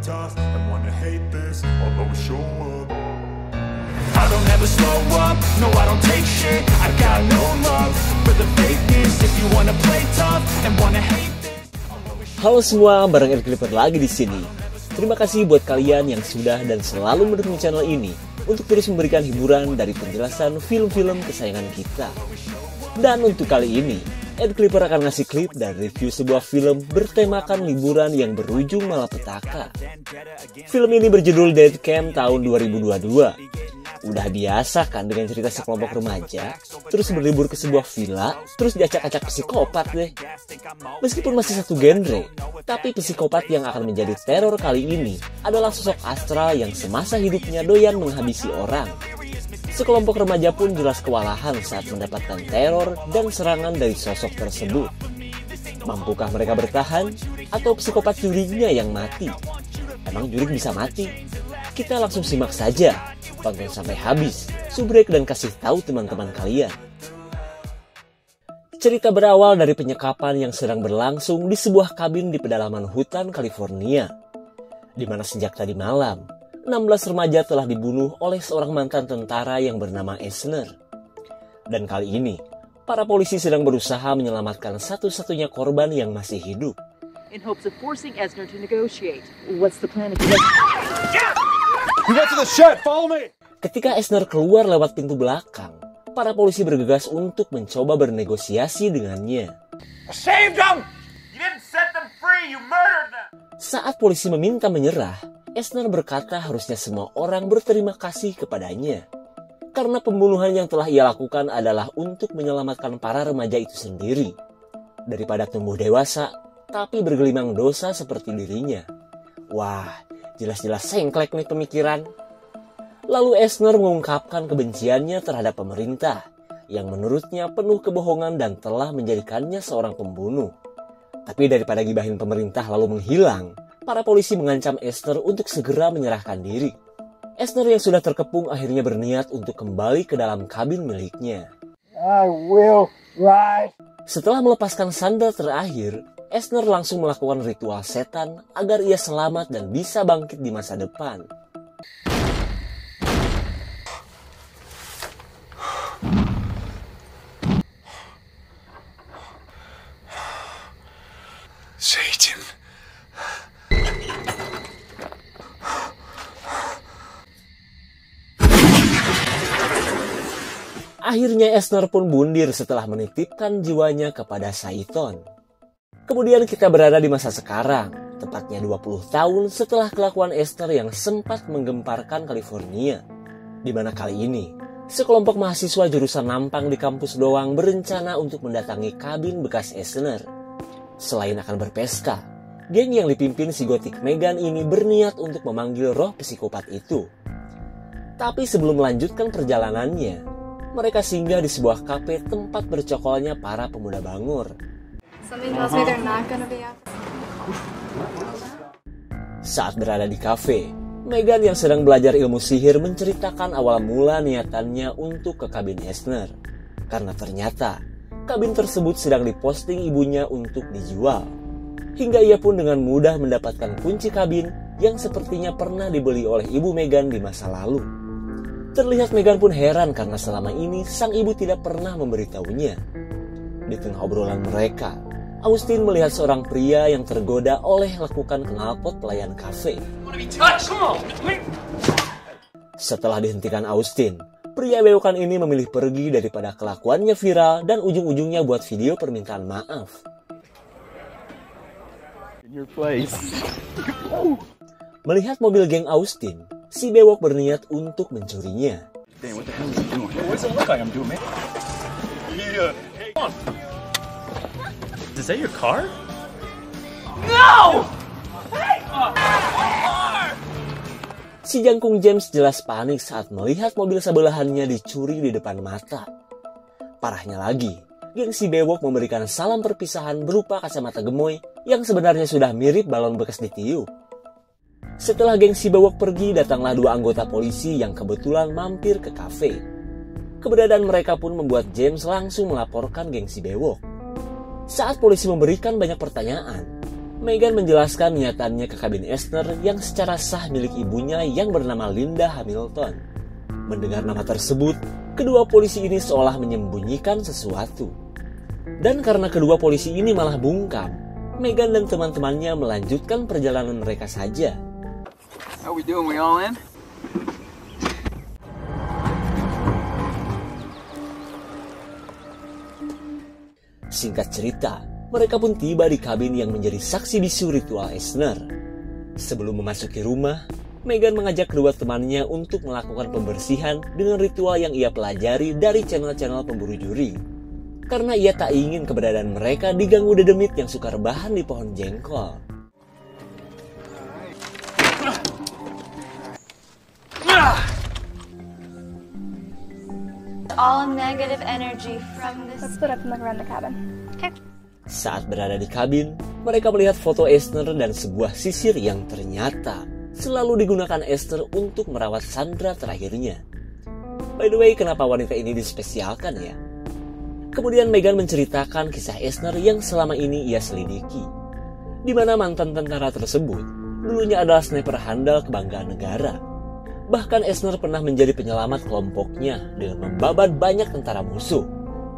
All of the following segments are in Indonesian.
tough and wanna hate this, I'll always show up. I don't ever slow up, no I don't take shit. I got no love for the fakeness. If you wanna play tough and wanna hate this. Halo semua, bareng Ed Clipper lagi di sini. Terima kasih buat kalian yang sudah dan selalu mendukung channel ini untuk terus memberikan hiburan dari penjelasan film-film kesayangan kita. Dan untuk kali ini, Ed Clipper akan ngasih klip dan review sebuah film bertemakan liburan yang berujung malapetaka. Film ini berjudul Dead Camp tahun 2022. Udah biasa kan dengan cerita sekelompok remaja, terus berlibur ke sebuah villa, terus diacak-acak psikopat deh. Meskipun masih satu genre, tapi psikopat yang akan menjadi teror kali ini adalah sosok astral yang semasa hidupnya doyan menghabisi orang. Sekelompok remaja pun jelas kewalahan saat mendapatkan teror dan serangan dari sosok tersebut. Mampukah mereka bertahan? Atau psikopat jurinya yang mati? Emang juri bisa mati? Kita langsung simak saja. Tonton sampai habis, subrek dan kasih tahu teman-teman kalian. Cerita berawal dari penyekapan yang sedang berlangsung di sebuah kabin di pedalaman hutan California, di mana sejak tadi malam, 16 remaja telah dibunuh oleh seorang mantan tentara yang bernama Eisner. Dan kali ini, para polisi sedang berusaha menyelamatkan satu-satunya korban yang masih hidup. In hopes of forcing Eisner to negotiate. What's the plan if he Ketika Eisner keluar lewat pintu belakang, para polisi bergegas untuk mencoba bernegosiasi dengannya. Saat polisi meminta menyerah, Eisner berkata harusnya semua orang berterima kasih kepadanya. Karena pembunuhan yang telah ia lakukan adalah untuk menyelamatkan para remaja itu sendiri. Daripada tumbuh dewasa, tapi bergelimang dosa seperti dirinya. Wah, jelas-jelas sengklek nih pemikiran. Lalu Eisner mengungkapkan kebenciannya terhadap pemerintah, yang menurutnya penuh kebohongan dan telah menjadikannya seorang pembunuh. Tapi daripada gibahin pemerintah lalu menghilang, para polisi mengancam Eisner untuk segera menyerahkan diri. Eisner yang sudah terkepung akhirnya berniat untuk kembali ke dalam kabin miliknya. Setelah melepaskan sandal terakhir, Eisner langsung melakukan ritual setan agar ia selamat dan bisa bangkit di masa depan. Satan. Akhirnya Eisner pun bundir setelah menitipkan jiwanya kepada Satan. Kemudian kita berada di masa sekarang, tepatnya 20 tahun setelah kelakuan Eisner yang sempat menggemparkan California. Di mana kali ini, sekelompok mahasiswa jurusan Nampang di kampus doang berencana untuk mendatangi kabin bekas Eisner. Selain akan berpesta, geng yang dipimpin si gotik Megan ini berniat untuk memanggil roh psikopat itu. Tapi sebelum melanjutkan perjalanannya, mereka singgah di sebuah kafe tempat bercokolnya para pemuda Bangor. Saat berada di kafe, Megan yang sedang belajar ilmu sihir menceritakan awal mula niatannya untuk ke kabin Eisner. Karena ternyata kabin tersebut sedang diposting ibunya untuk dijual. Hingga ia pun dengan mudah mendapatkan kunci kabin yang sepertinya pernah dibeli oleh ibu Megan di masa lalu. Terlihat Megan pun heran karena selama ini sang ibu tidak pernah memberitahunya. Di tengah obrolan mereka, Austin melihat seorang pria yang tergoda oleh lekukan knalpot pelayan kafe. Setelah dihentikan Austin, pria bewokan ini memilih pergi daripada kelakuannya viral dan ujung-ujungnya buat video permintaan maaf. Melihat mobil geng Austin, si bewok berniat untuk mencurinya. Is that your car? No! Si jangkung James jelas panik saat melihat mobil sebelahannya dicuri di depan mata. Parahnya lagi, geng si bewok memberikan salam perpisahan berupa kacamata gemoy yang sebenarnya sudah mirip balon bekas ditiup. Setelah geng si bewok pergi, datanglah 2 anggota polisi yang kebetulan mampir ke kafe. Keberadaan mereka pun membuat James langsung melaporkan geng si bewok. Saat polisi memberikan banyak pertanyaan, Megan menjelaskan niatannya ke kabin Eisner yang secara sah milik ibunya yang bernama Linda Hamilton. Mendengar nama tersebut, kedua polisi ini seolah menyembunyikan sesuatu. Dan karena kedua polisi ini malah bungkam, Megan dan teman-temannya melanjutkan perjalanan mereka saja. How we doing? We all in? Singkat cerita, mereka pun tiba di kabin yang menjadi saksi bisu ritual Eisner. Sebelum memasuki rumah, Megan mengajak kedua temannya untuk melakukan pembersihan dengan ritual yang ia pelajari dari channel-channel pemburu juri. Karena ia tak ingin keberadaan mereka diganggu dedemit yang suka rebahan di pohon jengkol. All negative energy from this. Let's split up and look around the cabin. Okay. Saat berada di kabin, mereka melihat foto Eisner dan sebuah sisir yang ternyata selalu digunakan Esther untuk merawat Sandra terakhirnya. By the way, kenapa wanita ini dispesialkan ya? Kemudian Megan menceritakan kisah Eisner yang selama ini ia selidiki, di mana mantan tentara tersebut dulunya adalah sniper handal kebanggaan negara. Bahkan Eisner pernah menjadi penyelamat kelompoknya dengan membabat banyak tentara musuh.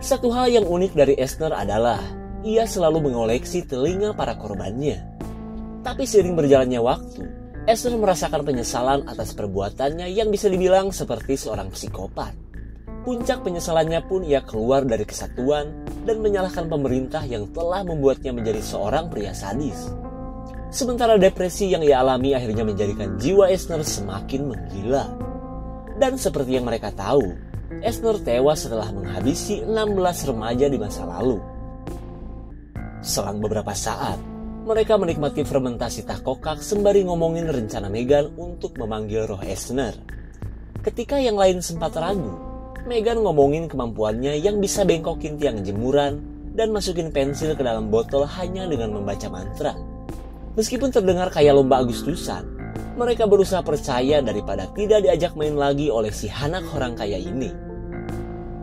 Satu hal yang unik dari Eisner adalah ia selalu mengoleksi telinga para korbannya. Tapi seiring berjalannya waktu, Eisner merasakan penyesalan atas perbuatannya yang bisa dibilang seperti seorang psikopat. Puncak penyesalannya pun ia keluar dari kesatuan dan menyalahkan pemerintah yang telah membuatnya menjadi seorang pria sadis. Sementara depresi yang ia alami akhirnya menjadikan jiwa Eisner semakin menggila. Dan seperti yang mereka tahu, Eisner tewas setelah menghabisi 16 remaja di masa lalu. Selang beberapa saat, mereka menikmati fermentasi teh kokak sembari ngomongin rencana Megan untuk memanggil roh Eisner. Ketika yang lain sempat ragu, Megan ngomongin kemampuannya yang bisa bengkokin tiang jemuran dan masukin pensil ke dalam botol hanya dengan membaca mantra. Meskipun terdengar kayak lomba Agustusan, mereka berusaha percaya daripada tidak diajak main lagi oleh si anak orang kaya ini.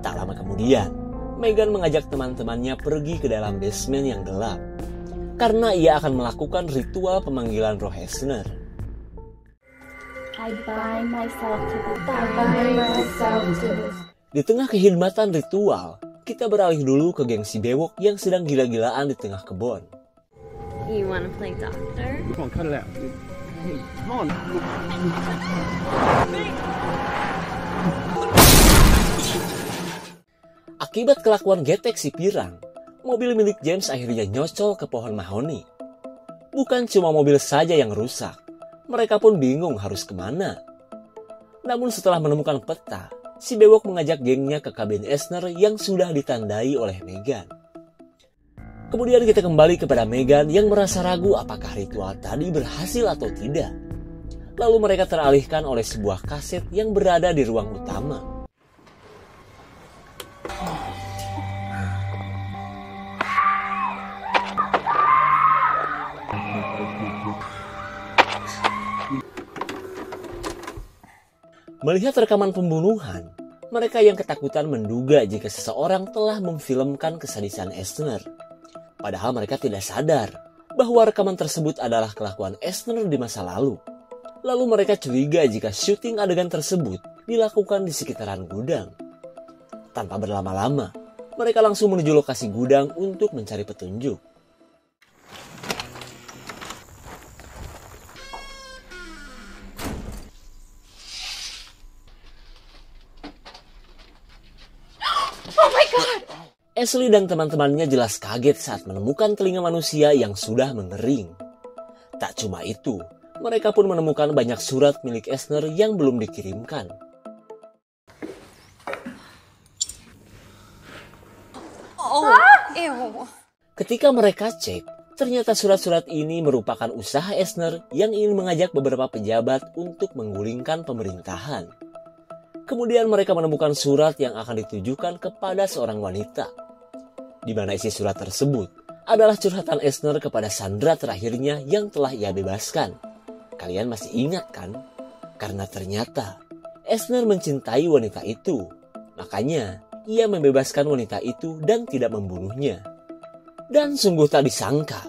Tak lama kemudian, Megan mengajak teman-temannya pergi ke dalam basement yang gelap, karena ia akan melakukan ritual pemanggilan roh Eisner. I bind myself to this. Di tengah kehidmatan ritual, kita beralih dulu ke geng si bewok yang sedang gila-gilaan di tengah kebun. You want to play doctor? Come on, cut it out. Hey, come on. Akibat kelakuan getek si pirang, mobil milik James akhirnya nyocol ke pohon mahoni. Bukan cuma mobil saja yang rusak, mereka pun bingung harus kemana. Namun setelah menemukan peta, si bewok mengajak gengnya ke kabin Eisner yang sudah ditandai oleh Megan. Kemudian kita kembali kepada Megan yang merasa ragu apakah ritual tadi berhasil atau tidak. Lalu mereka teralihkan oleh sebuah kaset yang berada di ruang utama. Melihat rekaman pembunuhan, mereka yang ketakutan menduga jika seseorang telah memfilmkan kesadisan Eisner. Padahal mereka tidak sadar bahwa rekaman tersebut adalah kelakuan Eisner di masa lalu. Lalu mereka curiga jika syuting adegan tersebut dilakukan di sekitaran gudang. Tanpa berlama-lama, mereka langsung menuju lokasi gudang untuk mencari petunjuk. Ashley dan teman-temannya jelas kaget saat menemukan telinga manusia yang sudah mengering. Tak cuma itu, mereka pun menemukan banyak surat milik Eisner yang belum dikirimkan. Ketika mereka cek, ternyata surat-surat ini merupakan usaha Eisner yang ingin mengajak beberapa pejabat untuk menggulingkan pemerintahan. Kemudian mereka menemukan surat yang akan ditujukan kepada seorang wanita, di mana isi surat tersebut adalah curhatan Eisner kepada Sandra terakhirnya yang telah ia bebaskan. Kalian masih ingat kan? Karena ternyata Eisner mencintai wanita itu. Makanya ia membebaskan wanita itu dan tidak membunuhnya. Dan sungguh tak disangka,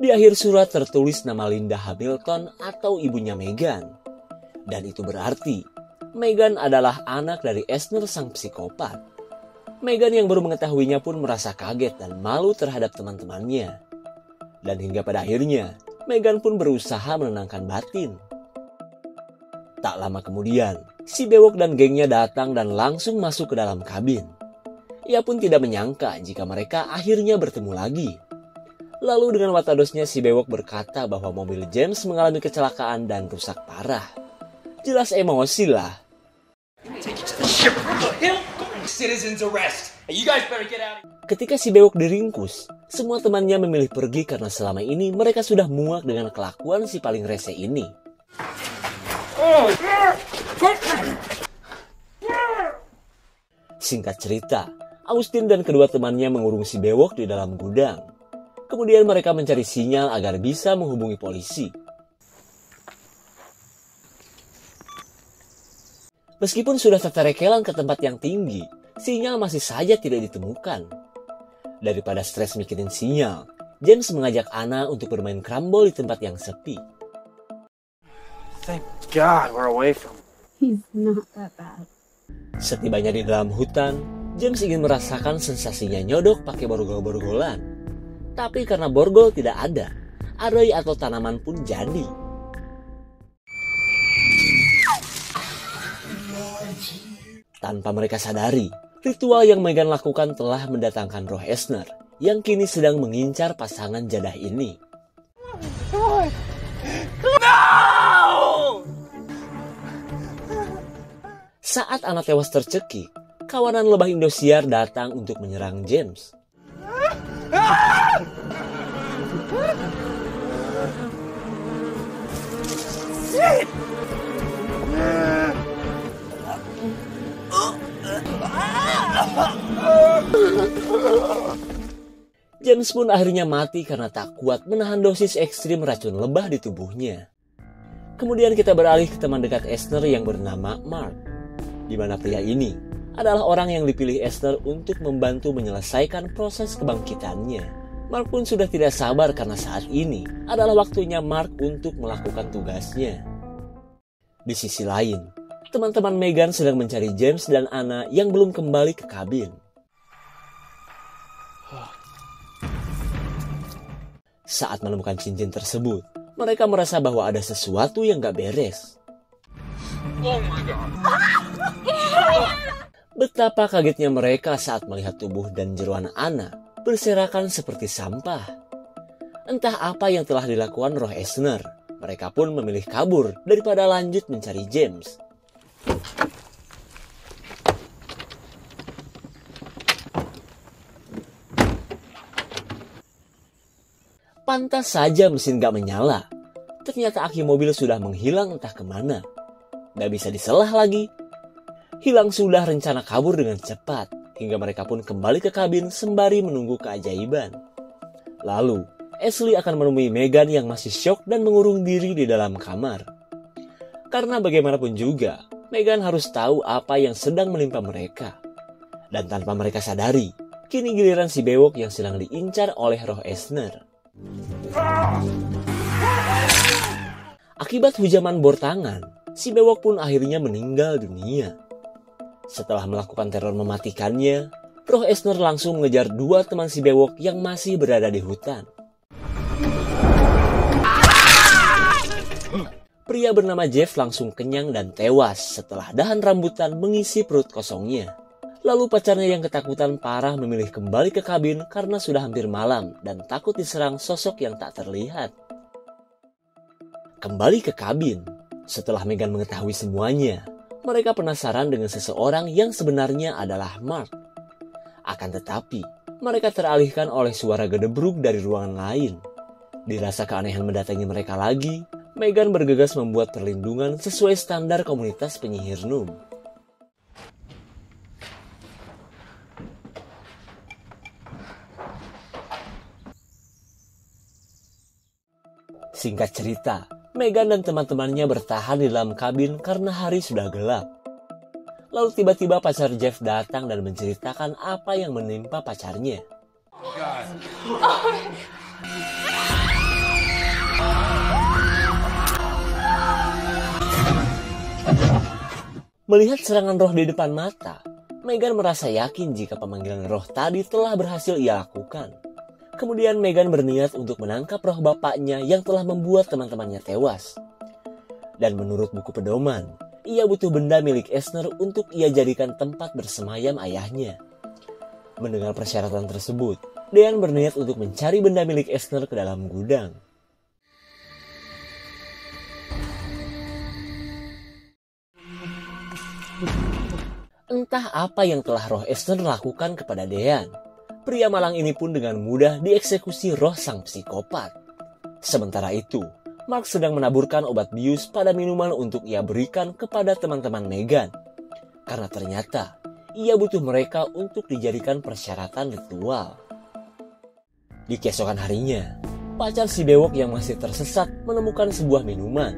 Di akhir surat tertulis nama Linda Hamilton atau ibunya Megan. Dan itu berarti Megan adalah anak dari Eisner sang psikopat. Megan yang baru mengetahuinya pun merasa kaget dan malu terhadap teman-temannya. Dan hingga pada akhirnya, Megan pun berusaha menenangkan batin. Tak lama kemudian, si bewok dan gengnya datang dan langsung masuk ke dalam kabin. Ia pun tidak menyangka jika mereka akhirnya bertemu lagi. Lalu dengan watadosnya si bewok berkata bahwa mobil James mengalami kecelakaan dan rusak parah. Jelas emosi lah. Ketika si bewok diringkus, semua temannya memilih pergi karena selama ini mereka sudah muak dengan kelakuan si paling rese ini. Singkat cerita, Austin dan kedua temannya mengurung si bewok di dalam gudang. Kemudian mereka mencari sinyal agar bisa menghubungi polisi. Meskipun sudah tertelekelan ke tempat yang tinggi, sinyal masih saja tidak ditemukan. Daripada stres mikirin sinyal, James mengajak Anna untuk bermain krambol di tempat yang sepi. Thank God we're away from. He's not that bad. Setibanya di dalam hutan, James ingin merasakan sensasinya nyodok pakai borgol-borgolan. Tapi karena borgol tidak ada, arai atau tanaman pun jadi. Tanpa mereka sadari, ritual yang Megan lakukan telah mendatangkan roh Eisner yang kini sedang mengincar pasangan jadah ini. Saat Anna tewas tercekik, kawanan lebah Indosiar datang untuk menyerang James. James pun akhirnya mati karena tak kuat menahan dosis ekstrim racun lebah di tubuhnya. Kemudian kita beralih ke teman dekat Eisner yang bernama Mark, di mana pria ini adalah orang yang dipilih Eisner untuk membantu menyelesaikan proses kebangkitannya. Mark pun sudah tidak sabar karena saat ini adalah waktunya Mark untuk melakukan tugasnya. Di sisi lain, teman-teman Megan sedang mencari James dan Anna yang belum kembali ke kabin. Saat menemukan cincin tersebut, mereka merasa bahwa ada sesuatu yang gak beres. Oh my God. Betapa kagetnya mereka saat melihat tubuh dan jeroan Anna berserakan seperti sampah. Entah apa yang telah dilakukan roh Eisner, mereka pun memilih kabur daripada lanjut mencari James. Pantas saja mesin gak menyala. Ternyata aki mobil sudah menghilang entah kemana. Gak bisa diselah lagi. Hilang sudah rencana kabur dengan cepat, hingga mereka pun kembali ke kabin sembari menunggu keajaiban. Lalu, Ashley akan menemui Megan yang masih syok dan mengurung diri di dalam kamar. Karena bagaimanapun juga, Megan harus tahu apa yang sedang menimpa mereka. Dan tanpa mereka sadari, kini giliran si bewok yang sedang diincar oleh roh Eisner. Akibat hujaman bor tangan, si bewok pun akhirnya meninggal dunia. Setelah melakukan teror mematikannya, roh Eisner langsung mengejar dua teman si bewok yang masih berada di hutan. Pria bernama Jeff langsung kenyang dan tewas setelah dahan rambutan mengisi perut kosongnya. Lalu pacarnya yang ketakutan parah memilih kembali ke kabin karena sudah hampir malam dan takut diserang sosok yang tak terlihat. Kembali ke kabin, setelah Megan mengetahui semuanya, mereka penasaran dengan seseorang yang sebenarnya adalah Mark. Akan tetapi, mereka teralihkan oleh suara gedebruk dari ruangan lain. Dirasa keanehan mendatangi mereka lagi, Megan bergegas membuat perlindungan sesuai standar komunitas penyihir Noom. Singkat cerita, Megan dan teman-temannya bertahan di dalam kabin karena hari sudah gelap. Lalu tiba-tiba pacar Jeff datang dan menceritakan apa yang menimpa pacarnya. Melihat serangan roh di depan mata, Meghan merasa yakin jika pemanggilan roh tadi telah berhasil ia lakukan. Kemudian Meghan berniat untuk menangkap roh bapaknya yang telah membuat teman-temannya tewas. Dan menurut buku pedoman, ia butuh benda milik Eisner untuk ia jadikan tempat bersemayam ayahnya. Mendengar persyaratan tersebut, Dean berniat untuk mencari benda milik Eisner ke dalam gudang. Entah apa yang telah roh Eisner lakukan kepada Dean. Pria malang ini pun dengan mudah dieksekusi roh sang psikopat. Sementara itu, Mark sedang menaburkan obat bius pada minuman untuk ia berikan kepada teman-teman Meghan. Karena ternyata, ia butuh mereka untuk dijadikan persyaratan ritual. Di keesokan harinya, pacar si bewok yang masih tersesat menemukan sebuah minuman.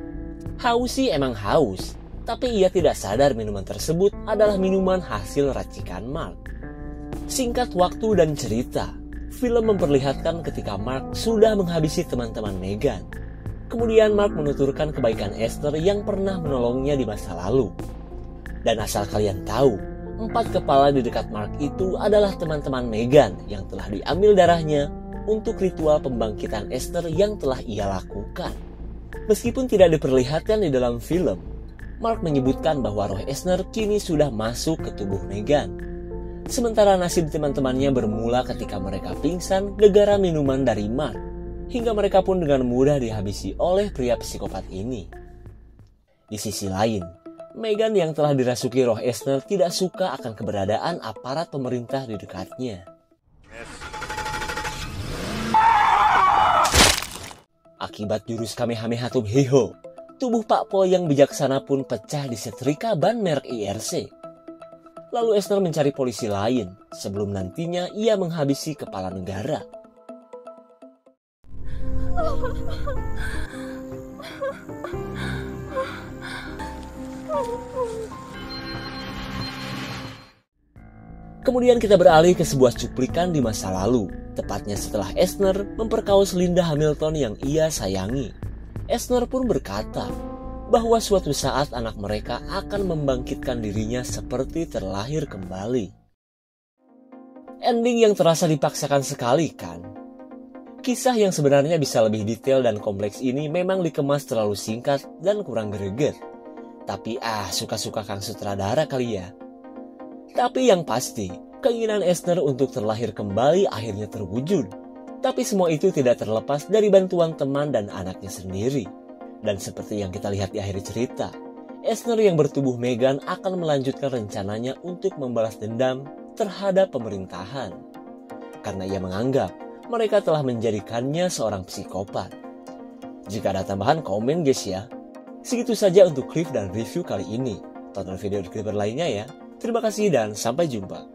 Haus sih emang haus, tapi ia tidak sadar minuman tersebut adalah minuman hasil racikan Mark. Singkat waktu dan cerita, film memperlihatkan ketika Mark sudah menghabisi teman-teman Meghan. Kemudian Mark menuturkan kebaikan Esther yang pernah menolongnya di masa lalu. Dan asal kalian tahu, 4 kepala di dekat Mark itu adalah teman-teman Meghan yang telah diambil darahnya untuk ritual pembangkitan Esther yang telah ia lakukan. Meskipun tidak diperlihatkan di dalam film, Mark menyebutkan bahwa roh Eisner kini sudah masuk ke tubuh Meghan. Sementara nasib teman-temannya bermula ketika mereka pingsan gara-gara minuman dari Mark, hingga mereka pun dengan mudah dihabisi oleh pria psikopat ini. Di sisi lain, Meghan yang telah dirasuki roh Eisner tidak suka akan keberadaan aparat pemerintah di dekatnya. Akibat jurus Kamehameha Tubhiho, tubuh Pak Po yang bijaksana pun pecah disetrika ban merek IRC. Lalu Eisner mencari polisi lain sebelum nantinya ia menghabisi kepala negara. Kemudian kita beralih ke sebuah cuplikan di masa lalu, tepatnya setelah Eisner memperkaos Linda Hamilton yang ia sayangi. Eisner pun berkata bahwa suatu saat anak mereka akan membangkitkan dirinya seperti terlahir kembali. Ending yang terasa dipaksakan sekali kan? Kisah yang sebenarnya bisa lebih detail dan kompleks ini memang dikemas terlalu singkat dan kurang greget. Tapi suka-suka Kang Sutradara kali ya. Tapi yang pasti, keinginan Eisner untuk terlahir kembali akhirnya terwujud. Tapi semua itu tidak terlepas dari bantuan teman dan anaknya sendiri. Dan seperti yang kita lihat di akhir cerita, Eisner yang bertubuh Meghan akan melanjutkan rencananya untuk membalas dendam terhadap pemerintahan. Karena ia menganggap mereka telah menjadikannya seorang psikopat. Jika ada tambahan komen guys ya. Segitu saja untuk Cliff dan review kali ini. Tonton video di Clipper lainnya ya. Terima kasih dan sampai jumpa.